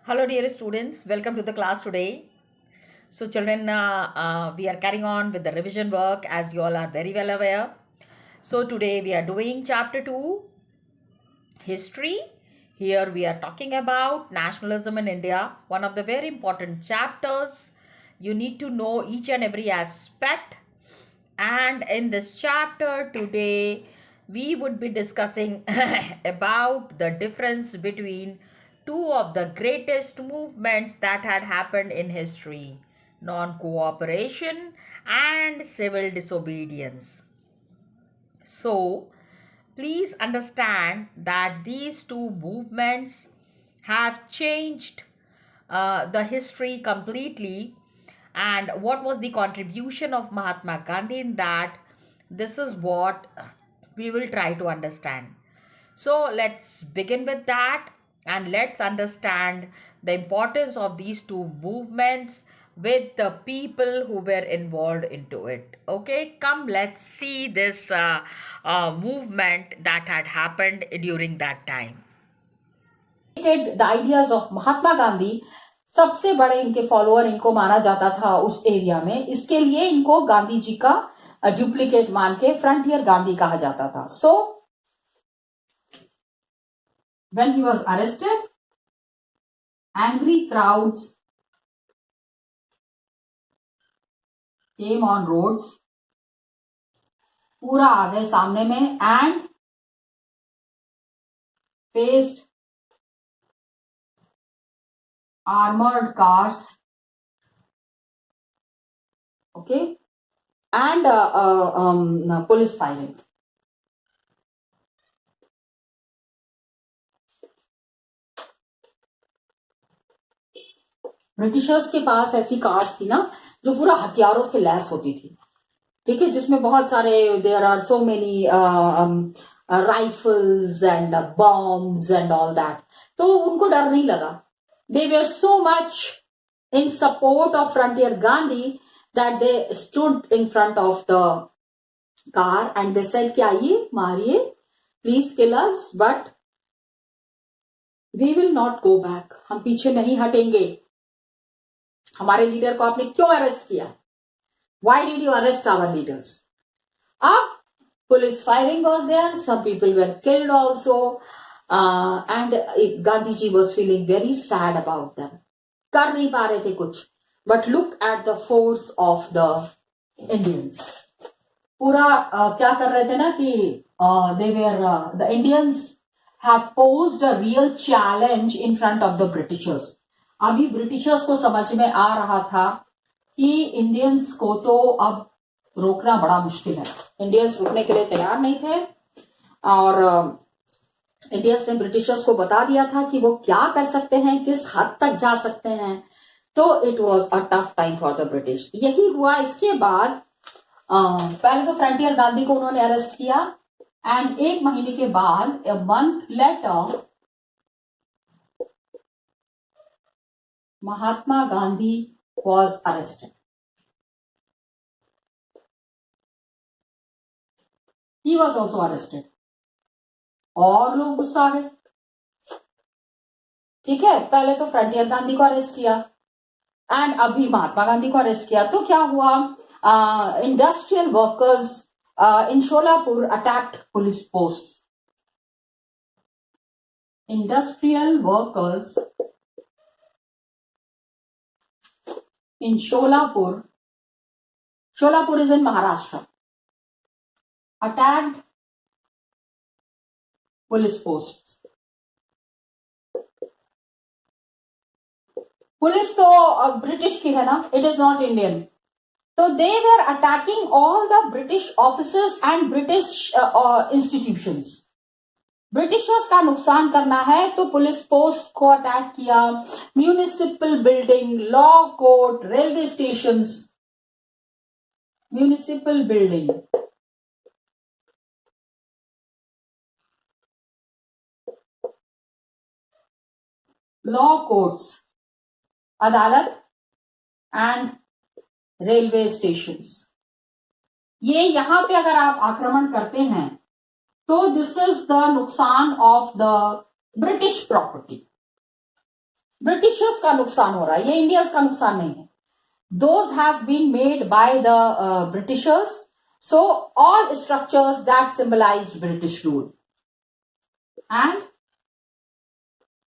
Hello, dear students. Welcome to the class today. So, children, we are carrying on with the revision work as you all are very well aware. So, today we are doing chapter 2, history. Here we are talking about nationalism in India, one of the very important chapters. You need to know each and every aspect. And in this chapter today, we would be discussing about the difference between two of the greatest movements that had happened in history, non-cooperation and civil disobedience. So, please understand that these two movements have changed the history completely. And what was the contribution of Mahatma Gandhi in that? This is what we will try to understand. So let's begin with that and let's understand the importance of these two movements with the people who were involved into it. Okay, come, let's see this movement that had happened during that time. The ideas of Mahatma Gandhi सबसे बड़े इनके follower इनको माना जाता था उस area में. इसके लिए इनको गांधी जी का डुप्लीकेट मान के फ्रंटियर गांधी कहा जाता था. सो when he was arrested, angry crowds came on roads. पूरा आ गए सामने में and faced armored cars, okay, and police firing. Britishers के पास ऐसी कार्स थी ना जो पूरा हथियारों से लैस होती थी, ठीक है, जिसमें बहुत सारे there are so many rifles and bombs and all that. तो उनको डर नहीं लगा. They were so much in support of frontier Gandhi that they stood in front of the car and they said कि आइए मारिए, please kill us, but we will not go back. हम पीछे नहीं हटेंगे. हमारे लीडर को आपने क्यों अरेस्ट किया? Why did you arrest our leaders? Police firing was there. Some people were killed also. And Gandhiji was feeling very sad about them. कर नहीं पा रहे थे कुछ. But look at the force of the Indians. पूरा क्या कर रहे थे ना कि they were the Indians have posed a real challenge in front of the Britishers. अभी ब्रिटिशर्स को समझ में आ रहा था कि इंडियंस को तो अब रोकना बड़ा मुश्किल है. इंडियंस रुकने के लिए तैयार नहीं थे और इंडियंस ने ब्रिटिशर्स को बता दिया था कि वो क्या कर सकते हैं, किस हद तक जा सकते हैं. तो it was a tough time for the British. यही हुआ. इसके बाद पहले तो फ्रंटियर गांधी को उन्होंने अरेस्ट किया एंड एक महीने के बाद a month later Mahatma Gandhi was arrested. He was also arrested. और लोग गुस्सा आ गए. ठीक है, पहले तो फ्रंटियर गांधी को अरेस्ट किया एंड अभी महात्मा गांधी को अरेस्ट किया. तो क्या हुआ? Industrial workers in Sholapur attacked police post. Industrial workers in Sholapur is in Maharashtra, attacked police posts. Police तो ब्रिटिश की है ना, it is not Indian. So they were attacking all the British offices and British institutions. Britishers का नुकसान करना है तो police post को अटैक किया, municipal building, law court, railway stations. Municipal building, law courts, अदालत एंड रेलवे स्टेशंस. ये यहां पे अगर आप आक्रमण करते हैं तो दिस इज द नुकसान of the British property. Britishers का नुकसान हो रहा है, ये इंडियंस का नुकसान नहीं है. Those have been made by the Britishers. So all structures that symbolized British rule and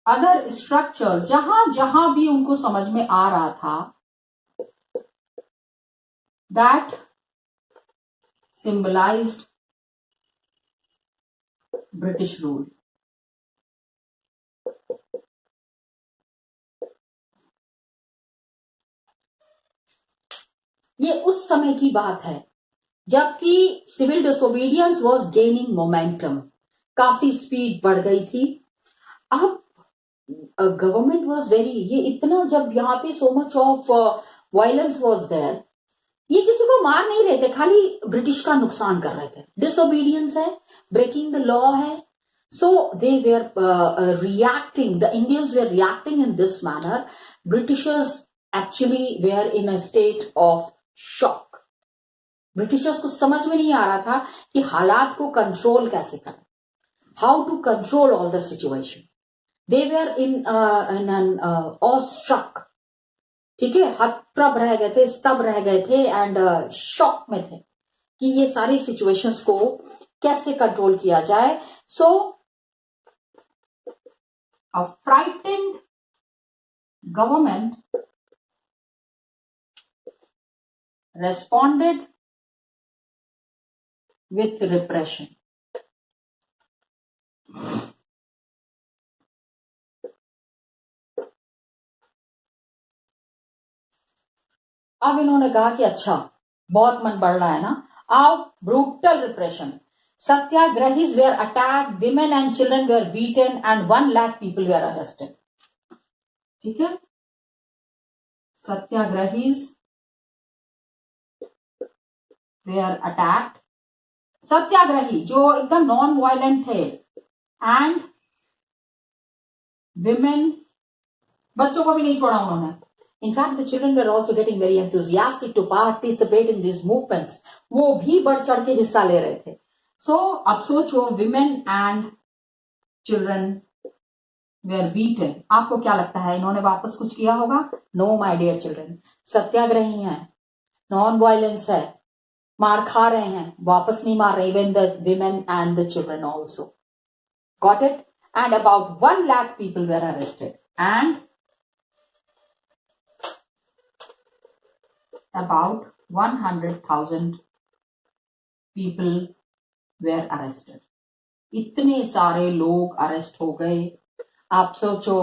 other structures जहां जहां भी उनको समझ में आ रहा था that symbolized British rule. ये उस समय की बात है जबकि civil disobedience was gaining momentum, काफी स्पीड बढ़ गई थी. अब गवर्नमेंट वाज वेरी, ये इतना जब यहाँ पे so much of violence was there, ये किसी को मार नहीं रहे थे, खाली ब्रिटिश का नुकसान कर रहे थे. डिसोबीडियंस है, ब्रेकिंग द लॉ है. So they were reacting, the Indians were reacting in this manner. Britishers actually were in a state of shock. Britishers को समझ में नहीं आ रहा था कि हालात को कंट्रोल कैसे करें, how to control all the situation. They were in an awestruck, ठीक है, हतप्रभ रह गए थे, स्तब्ध रह गए थे एंड शॉक में थे कि ये सारी सिचुएशंस को कैसे कंट्रोल किया जाए. So a frightened government responded with repression. अब इन्होंने कहा कि अच्छा बहुत मन बढ़ रहा है ना, आओ brutal repression. Satyagrahis were attacked, women and children were beaten and 1 lakh people were arrested. ठीक है, सत्याग्रहीज वेयर अटैक्ड, सत्याग्रही जो एकदम नॉन वायलेंट थे, एंड विमेन, बच्चों को भी नहीं छोड़ा उन्होंने. In fact, the children were also getting very enthusiastic to participate in these movements. वो भी बढ़ चढ़ के हिस्सा ले रहे थे. So, अब सोचो, women and children were beaten. आपको क्या लगता है, इन्होंने वापस कुछ किया होगा? No, my dear children. सत्याग्रही हैं, नॉन वायलेंस है, मार खा रहे हैं, वापस नहीं मार रहे. Even the women and the children also. Got it? And about 1 lakh people were arrested. And about 100,000 people were arrested. इतने सारे लोग अरेस्ट हो गए. आप सोचो,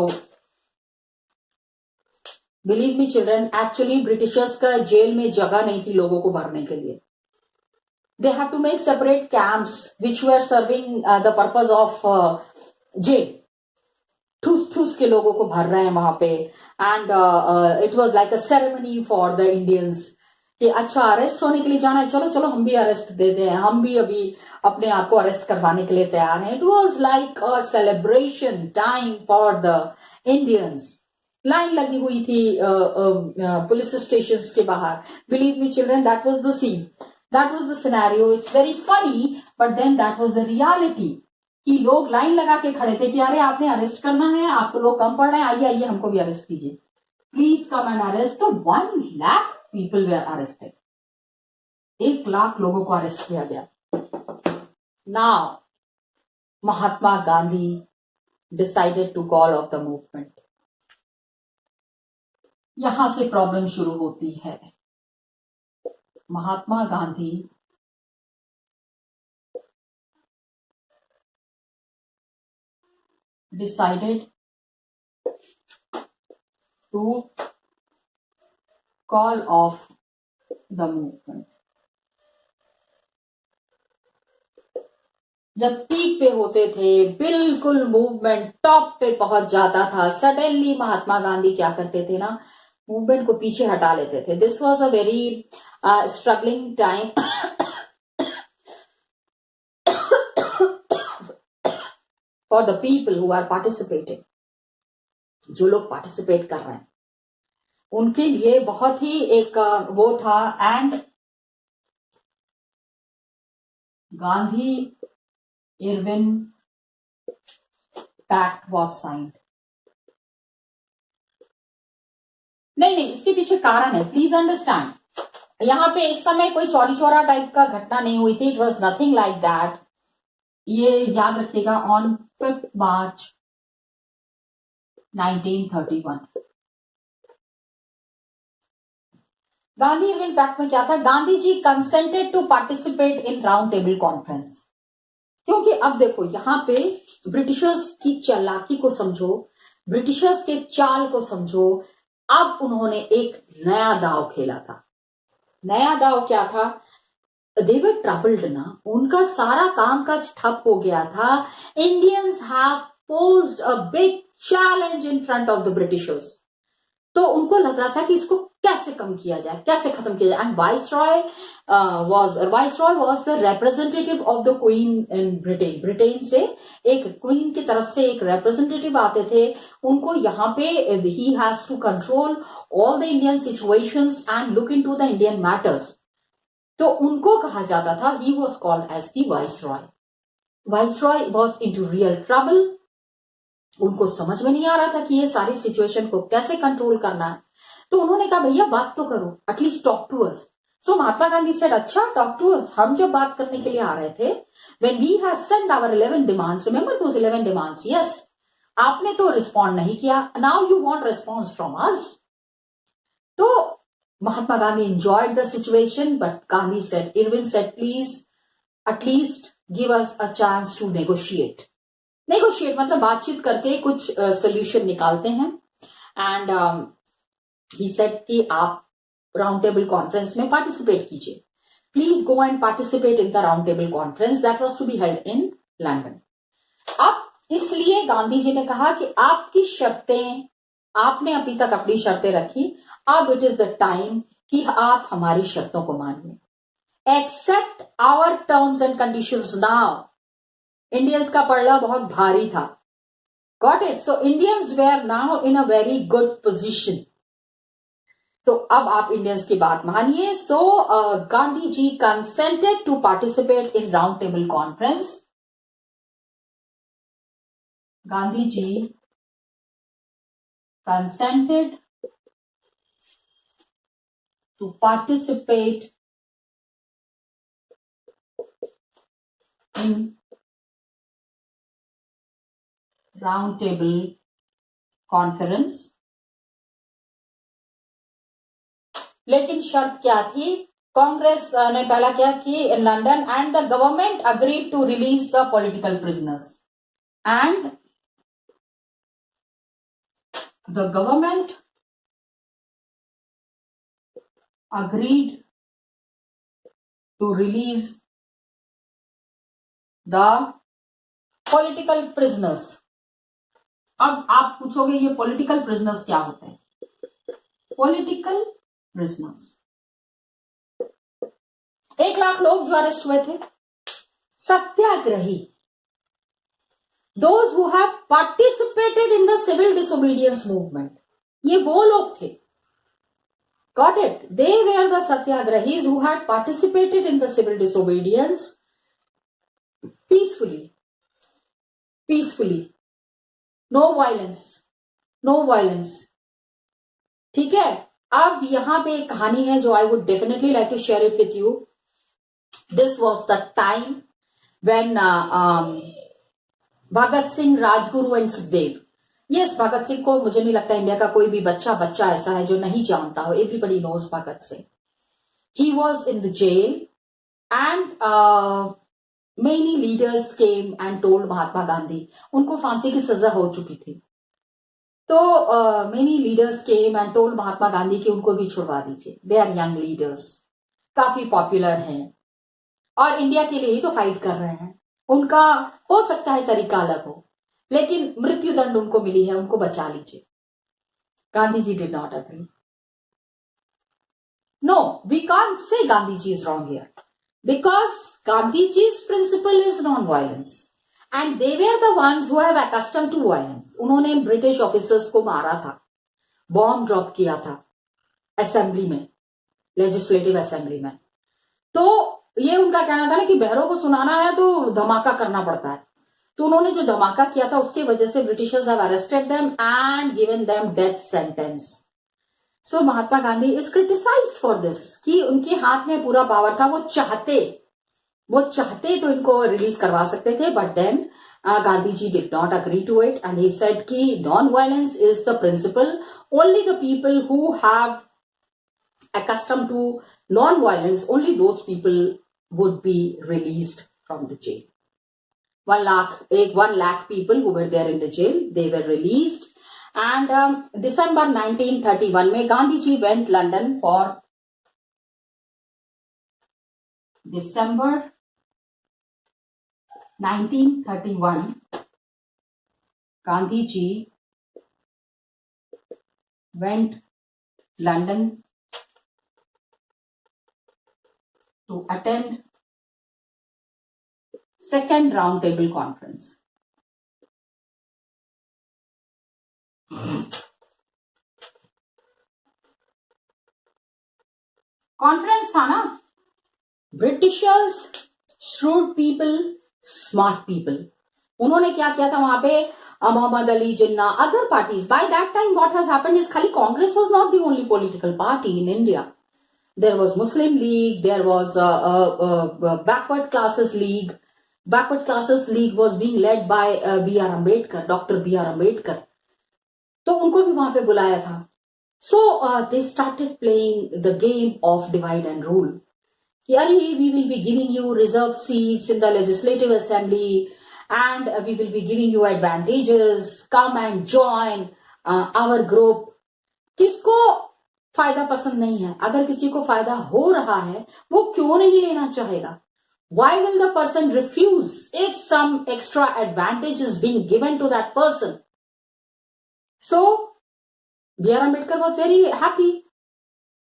believe me children, actually Britishers का जेल में जगह नहीं थी लोगों को भरने के लिए. They have to make separate camps which were serving the purpose of jail. ठूस ठूस के लोगों को भर रहे हैं वहां पे. And it was like a ceremony for the Indians कि अच्छा अरेस्ट होने के लिए जाना है, चलो चलो हम भी अरेस्ट देते हैं, हम भी अभी अपने आप को अरेस्ट करवाने के लिए तैयार हैं. It was like a celebration time for the Indians. Line लगी हुई थी पुलिस स्टेशन के बाहर. Believe me children, that was the scene, that was the scenario. It's very funny but then that was the reality कि लोग line लगा के खड़े थे कि अरे आपने अरेस्ट करना है, आपको लोग कम पड़ रहे हैं, आइए आइए हमको भी अरेस्ट कीजिए, प्लीज कम एंड अरेस्ट. तो 1 lakh people were arrested. 1 lakh लोगों को अरेस्ट किया गया. Now Mahatma Gandhi decided to call off the movement. यहां से प्रॉब्लम शुरू होती है. Mahatma Gandhi decided to call off the movement. जब पीक पे होते थे, बिल्कुल मूवमेंट टॉप पे पहुंच जाता था, सडनली महात्मा गांधी क्या करते थे ना, मूवमेंट को पीछे हटा लेते थे. This was a very struggling time for the people who are participating. जो लोग पार्टिसिपेट कर रहे हैं उनके लिए बहुत ही एक वो था. And Gandhi Irwin pact was signed. नहीं नहीं, इसके पीछे कारण है, प्लीज अंडरस्टैंड। यहाँ पे इस समय कोई चौरी चौरा टाइप का घटना नहीं हुई थी, it was nothing like that. ये याद रखिएगा, on 5 March 1931 Gandhi Irwin pact में क्या था, Gandhi ji consented to participate in round table conference. क्योंकि अब देखो यहाँ पे ब्रिटिशर्स की चालाकी को समझो, ब्रिटिशर्स के चाल को समझो। अब उन्होंने एक नया दाव खेला था। नया दाव क्या था, दे वर ट्रबल्ड ना, उनका सारा कामकाज ठप हो गया था। Indians have posed a big challenge in front of the Britishers. तो उनको लग रहा था कि इसको कैसे कम किया जाए, कैसे खत्म किया जाए। And viceroy was the representative of the queen in Britain. Britain से एक क्वीन की तरफ से एक रिप्रेजेंटेटिव आते थे, उनको यहाँ पे ही has to control all the Indian situations and look into the Indian matters. तो उनको कहा जाता था, he was called as the viceroy. Viceroy was into real trouble. उनको समझ में नहीं आ रहा था कि ये सारी सिचुएशन को कैसे कंट्रोल करना है। तो उन्होंने कहा, भैया बात तो करो, at least talk to us. So Mahatma Gandhi said, अच्छा टॉक टू अस। हम जब बात करने के लिए आ रहे थे, when we have send our 11 demands, remember those 11 demands, yes, आपने तो रिस्पॉन्ड नहीं किया, now you want response from us. तो Mahatma Gandhi enjoyed the situation, but Gandhi said, Irwin said, please at least give us a chance to negotiate. Negotiate मतलब बातचीत करके कुछ solution निकालते हैं। एंड ही सेड कि आप राउंड टेबल कॉन्फ्रेंस में पार्टिसिपेट कीजिए, please go and participate in the round table conference that was to be held in London. अब इसलिए गांधी जी ने कहा कि आपकी शर्तें, आपने अभी तक अपनी शर्तें रखी, अब इट इज द टाइम कि आप हमारी शर्तों को मानिए। Accept our terms and conditions now. Indians का पड़ला बहुत भारी था, got it. So Indians were now in a very good position. तो अब आप इंडियंस की बात मानिए। So Gandhi ji consented to participate in round table conference. Gandhi ji consented to participate in round table conference. लेकिन शर्त क्या थी, कांग्रेस ने पहला क्या कि in London, and the government agreed to release the political prisoners, and the government agreed to release the political prisoners। अब आप पूछोगे ये पॉलिटिकल प्रिजनर्स क्या होते हैं? पॉलिटिकल प्रिजनर्स 1 लाख लोग जो अरेस्ट हुए थे, satyagrahi, those who have participated in the civil disobedience movement, ये वो लोग थे। Got it? They were the satyagrahis who had participated in the civil disobedience peacefully. No violence. ठीक है। अब यहां पे एक कहानी है जो I would definitely like to share it with you. This was the time when Bhagat Singh, Rajguru and Sukhdev. Yes, Bhagat Singh को मुझे नहीं लगता इंडिया का कोई भी बच्चा ऐसा है जो नहीं जानता हो। Everybody knows Bhagat Singh. He was in the jail and many leaders came and told Mahatma Gandhi, उनको फांसी की सजा हो चुकी थी। तो many leaders came and told Mahatma Gandhi कि उनको भी छुड़वा दीजिए, दे आर यंग लीडर्स, काफी पॉपुलर हैं और इंडिया के लिए ही तो फाइट कर रहे हैं। उनका हो सकता है तरीका अलग हो, लेकिन मृत्यु दंड उनको मिली है, उनको बचा लीजिए। Gandhi ji did not agree. No, we can't say Gandhi ji is wrong here, because Gandhi ji's principal is non violence and they were the ones who have accustomed to violence. उन्होंने ब्रिटिश ऑफिसर्स को मारा था, बॉम्ब ड्रॉप किया था असेंबली में, लेजिस्लेटिव असेंबली में। तो ये उनका कहना था ना कि बहरों को सुनाना है तो धमाका करना पड़ता है। तो उन्होंने जो धमाका किया था उसकी वजह से Britishers have arrested them and given them death sentence. So Mahatma Gandhi is criticised for this कि उनके हाथ में पूरा पावर था, वो चाहते तो इनको रिलीज करवा सकते थे, but then Gandhi ji did not agree to it and he said कि non violence is the principal, only the people who have accustomed to non-violence, only those people would be released from the jail. 1 lakh people who were there in the jail, they were released. And December 1931 में Gandhi ji went London for December 1931 Gandhi ji went London to attend second round table conference. Conference था ना, Britishers, shrewd people, smart people, उन्होंने क्या किया था वहां पे, Mohammad Ali Jinnah, other parties. By that time what has happened is खाली Congress was not the only political party in India. There was Muslim League, there was Backward Classes League. Backward Classes League was being led by B.R. Ambedkar, Dr. B.R. Ambedkar. तो उनको भी वहां पे बुलाया था. So they started playing the game of divide and rule. कि अरे we will be giving you reserved seats in the legislative assembly and we will be giving you advantages. Come and join our group. किसको फायदा पसंद नहीं है? अगर किसी को फायदा हो रहा है वो क्यों नहीं लेना चाहेगा? Why will the person refuse if some extra advantage is being given to that person? So B.R. Ambedkar was very happy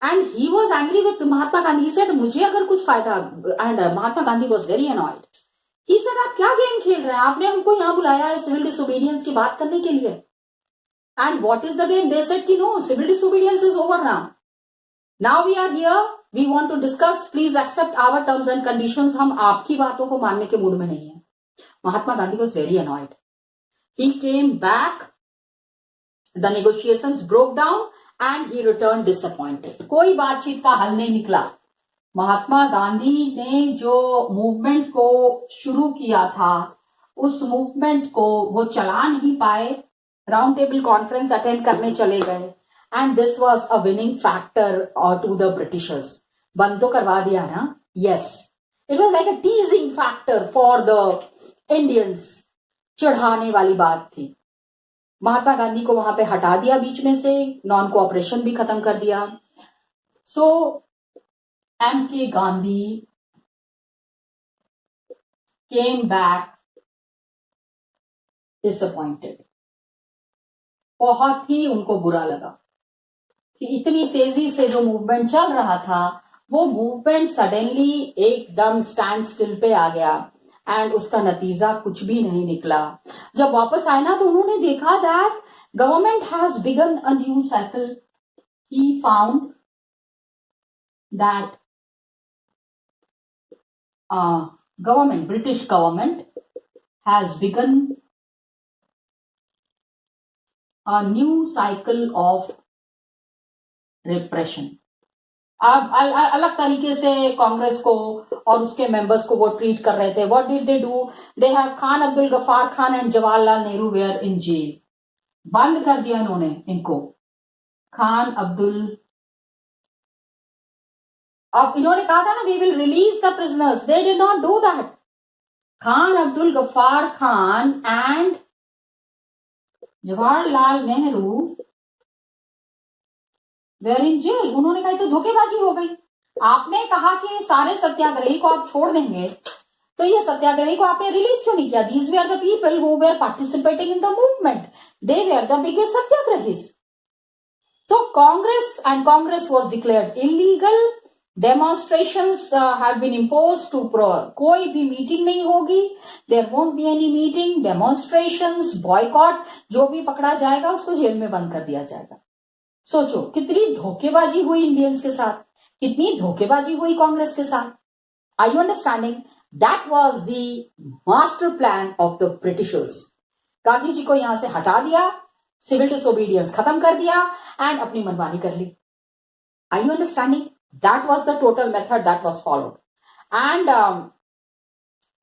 and he was angry with Mahatma Gandhi. He said मुझे अगर कुछ फायदा, and Mahatma Gandhi was very annoyed. He said आप क्या game खेल रहे हैं? आपने हमको यहाँ बुलाया है सिविल डिसोबीडियंस की बात करने के लिए. And what is the game? They said कि no, civil disobedience is over now. Now we are here. We want to discuss. Please accept our terms and conditions. हम आपकी बातों को मानने के मूड में नहीं है. Mahatma Gandhi was very annoyed. He came back. The negotiations broke down and he returned disappointed. कोई बातचीत का हल नहीं निकला. महात्मा गांधी ने जो मूवमेंट को शुरू किया था, उस मूवमेंट को वो चला नहीं पाए. राउंड टेबल कॉन्फ्रेंस अटेंड करने चले गए and this was a winning factor to the Britishers. बंद तो करवा दिया ना? Yes, it was like a teasing factor for the Indians. चढ़ाने वाली बात थी. महात्मा गांधी को वहां पे हटा दिया बीच में से, नॉन कोऑपरेशन भी खत्म कर दिया. सो एम के गांधी केम बैक डिसअपॉइंटेड. बहुत ही उनको बुरा लगा कि इतनी तेजी से जो मूवमेंट चल रहा था, वो मूवमेंट सडनली एकदम स्टैंड स्टिल पे आ गया एंड उसका नतीजा कुछ भी नहीं निकला. जब वापस आए ना तो उन्होंने देखा that government has begin a new cycle. He found that government, British government has begin a new cycle of repression. अब अलग तरीके से कांग्रेस को और उसके मेंबर्स को वो ट्रीट कर रहे थे. What did they do? They have Khan Abdul Ghaffar Khan and Jawaharlal Nehru were in jail. बंद कर दिया इन्होंने इनको. खान अब्दुल, अब इन्होंने कहा था ना we will release the prisoners. They did not do that. Khan Abdul Ghaffar Khan and Jawaharlal Nehru were in jail. उन्होंने कहा तो धोखेबाजी हो गई. आपने कहा कि सारे सत्याग्रही को आप छोड़ देंगे, तो ये सत्याग्रही को आपने रिलीज क्यों नहीं किया? These were the people who were participating in the movement. They were the biggest satyagrahis. तो Congress was declared illegal. Demonstrations have been imposed to कोई भी मीटिंग नहीं होगी. There won't be any meeting. Demonstrations, boycott, जो भी पकड़ा जाएगा उसको जेल में बंद कर दिया जाएगा. सोचो कितनी धोखेबाजी हुई इंडियंस के साथ, कितनी धोखेबाजी हुई कांग्रेस के साथ. Are you understanding? That was the master plan of the Britishers. Gandhi ji को यहां से हटा दिया, सिविल डिसोबीडियंस खत्म कर दिया एंड अपनी मनमानी कर ली. Are you understanding? That was the total method that was followed. And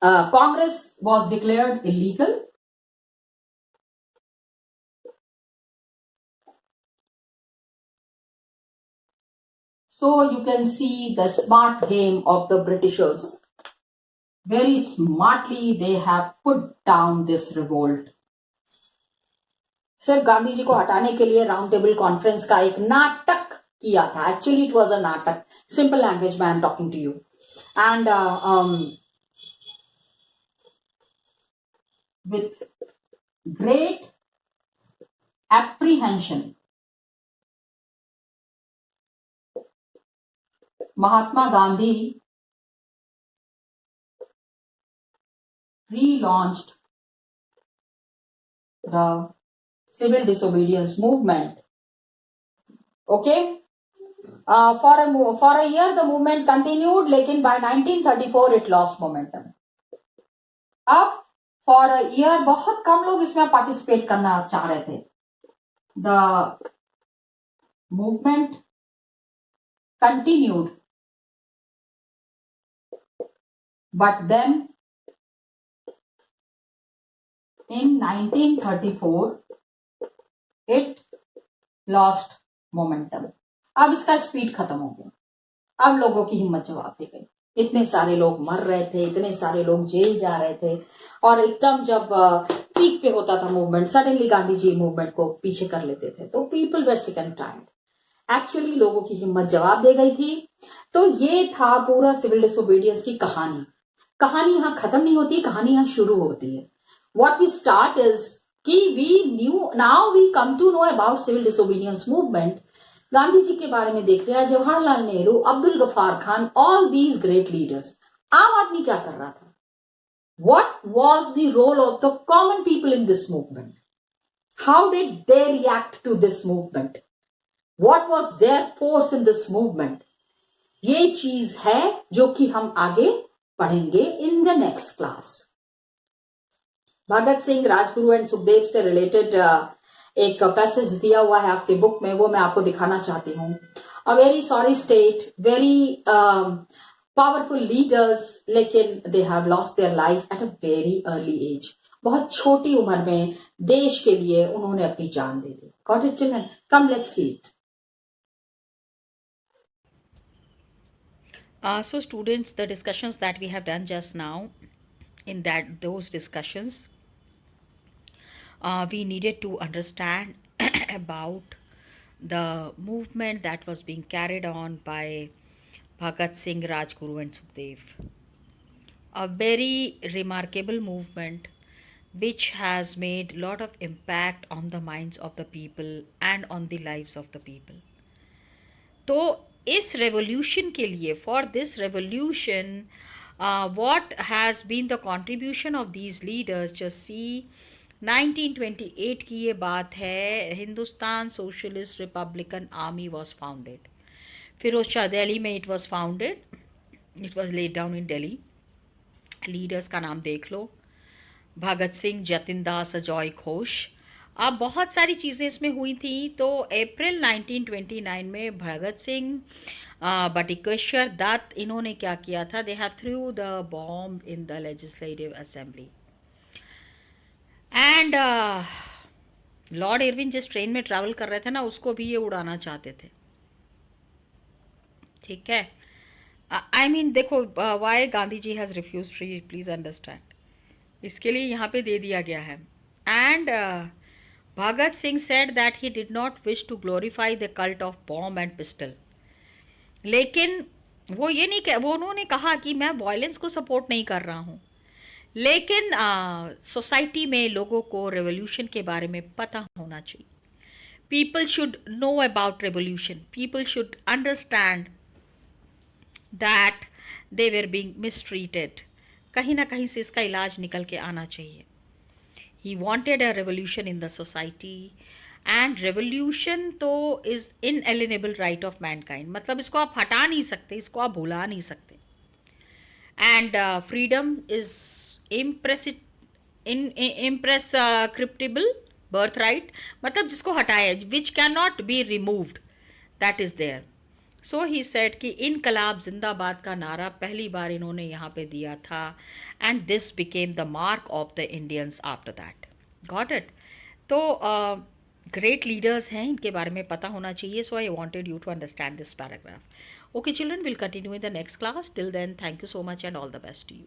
Congress was declared illegal. So you can see the smart game of the Britishers. Very smartly they have put down this revolt. सिर्फ गांधी जी को हटाने के लिए round table conference का एक नाटक किया था. एक्चुअली इट वाज अ नाटक. सिंपल लैंग्वेज में I am talking to you. And with great apprehension, Mahatma Gandhi relaunched the civil disobedience movement. Okay, for a year the movement continued, लेकिन by 1934 it lost momentum. अब for a year बहुत कम लोग इसमें participate करना चाह रहे थे. The movement continued, but then in 1934 it lost momentum. अब इसका स्पीड खत्म हो गया. अब लोगों की हिम्मत जवाब दे गई. इतने सारे लोग मर रहे थे, इतने सारे लोग जेल जा रहे थे, और एकदम जब पीक पे होता था movement, suddenly Gandhi ji movement को पीछे कर लेते थे. तो people were sick and tired. Actually लोगों की हिम्मत जवाब दे गई थी. तो ये था पूरा सिविल डिसोबीडियंस की कहानी. कहानी यहां खत्म नहीं होती, कहानी यहां शुरू होती है. What we start is कि now we come to know about civil disobedience movement. Gandhi ji के बारे में देख लिया, Jawaharlal Nehru, Abdul Ghaffar Khan, all these great leaders. आम आदमी क्या कर रहा था? What was the role of the common people in this movement? How did they react to this movement? What was their force in this movement? ये चीज है जो कि हम आगे पढ़ेंगे in the next class. Bhagat Singh, Rajguru and Sukhdev से related एक पैसेज दिया हुआ है आपके बुक में, वो मैं आपको दिखाना चाहती हूँ. A very sorry state, very powerful leaders, लेकिन they have lost their life at a very early age. बहुत छोटी उम्र में देश के लिए उन्होंने अपनी जान दे दी. Got it children? Come let's see it. So students, the discussions that we have done just now, in those discussions, we needed to understand about the movement that was being carried on by Bhagat Singh, Rajguru and Sukhdev. A very remarkable movement which has made a lot of impact on the minds of the people and on the lives of the people. तो इस revolution के लिए, for this revolution, what has been the contribution of these leaders? Just see, 1928 की ये बात है. Hindustan socialist republican army was founded. Firoz Shah, Delhi में it was founded. It was laid down in Delhi. Leaders का नाम देख लो: भगत सिंह, जतिन दास, अजॉय घोष. अब बहुत सारी चीज़ें इसमें हुई थी. तो अप्रैल 1929 में भगत सिंह, बटुकेश्वर दत्त, इन्होंने क्या किया था? They have through the bomb in the legislative assembly. And Lord Irwin जिस ट्रेन में ट्रैवल कर रहे थे ना, उसको भी ये उड़ाना चाहते थे. ठीक है. आई मीन देखो, why Gandhi ji has refuse, please understand. इसके लिए यहाँ पे दे दिया गया है. And Bhagat Singh said that he did not wish to glorify the cult of bomb and pistol. लेकिन वो ये नहीं, वो उन्होंने कहा कि मैं वायलेंस को सपोर्ट नहीं कर रहा हूँ, लेकिन सोसाइटी में लोगों को रेवोल्यूशन के बारे में पता होना चाहिए. People should know about revolution. People should understand that they were being mistreated. कहीं ना कहीं से इसका इलाज निकल के आना चाहिए. He wanted a revolution in the society, and revolution तो इज इनएलिनेबल राइट ऑफ मैनकाइंड. मतलब इसको आप हटा नहीं सकते, इसको आप भुला नहीं सकते. And freedom is imprescriptible birthright, मतलब जिसको हटाया, which can not be removed, that is there. So he said कि इनकलाब जिंदाबाद का नारा पहली बार इन्होंने यहाँ पे दिया था, and this became the mark of the Indians after that. Got it? तो ग्रेट लीडर्स हैं, इनके बारे में पता होना चाहिए। So I wanted you to understand this paragraph. Okay children, will continue in the next class. Till then, thank you so much and all the best to you.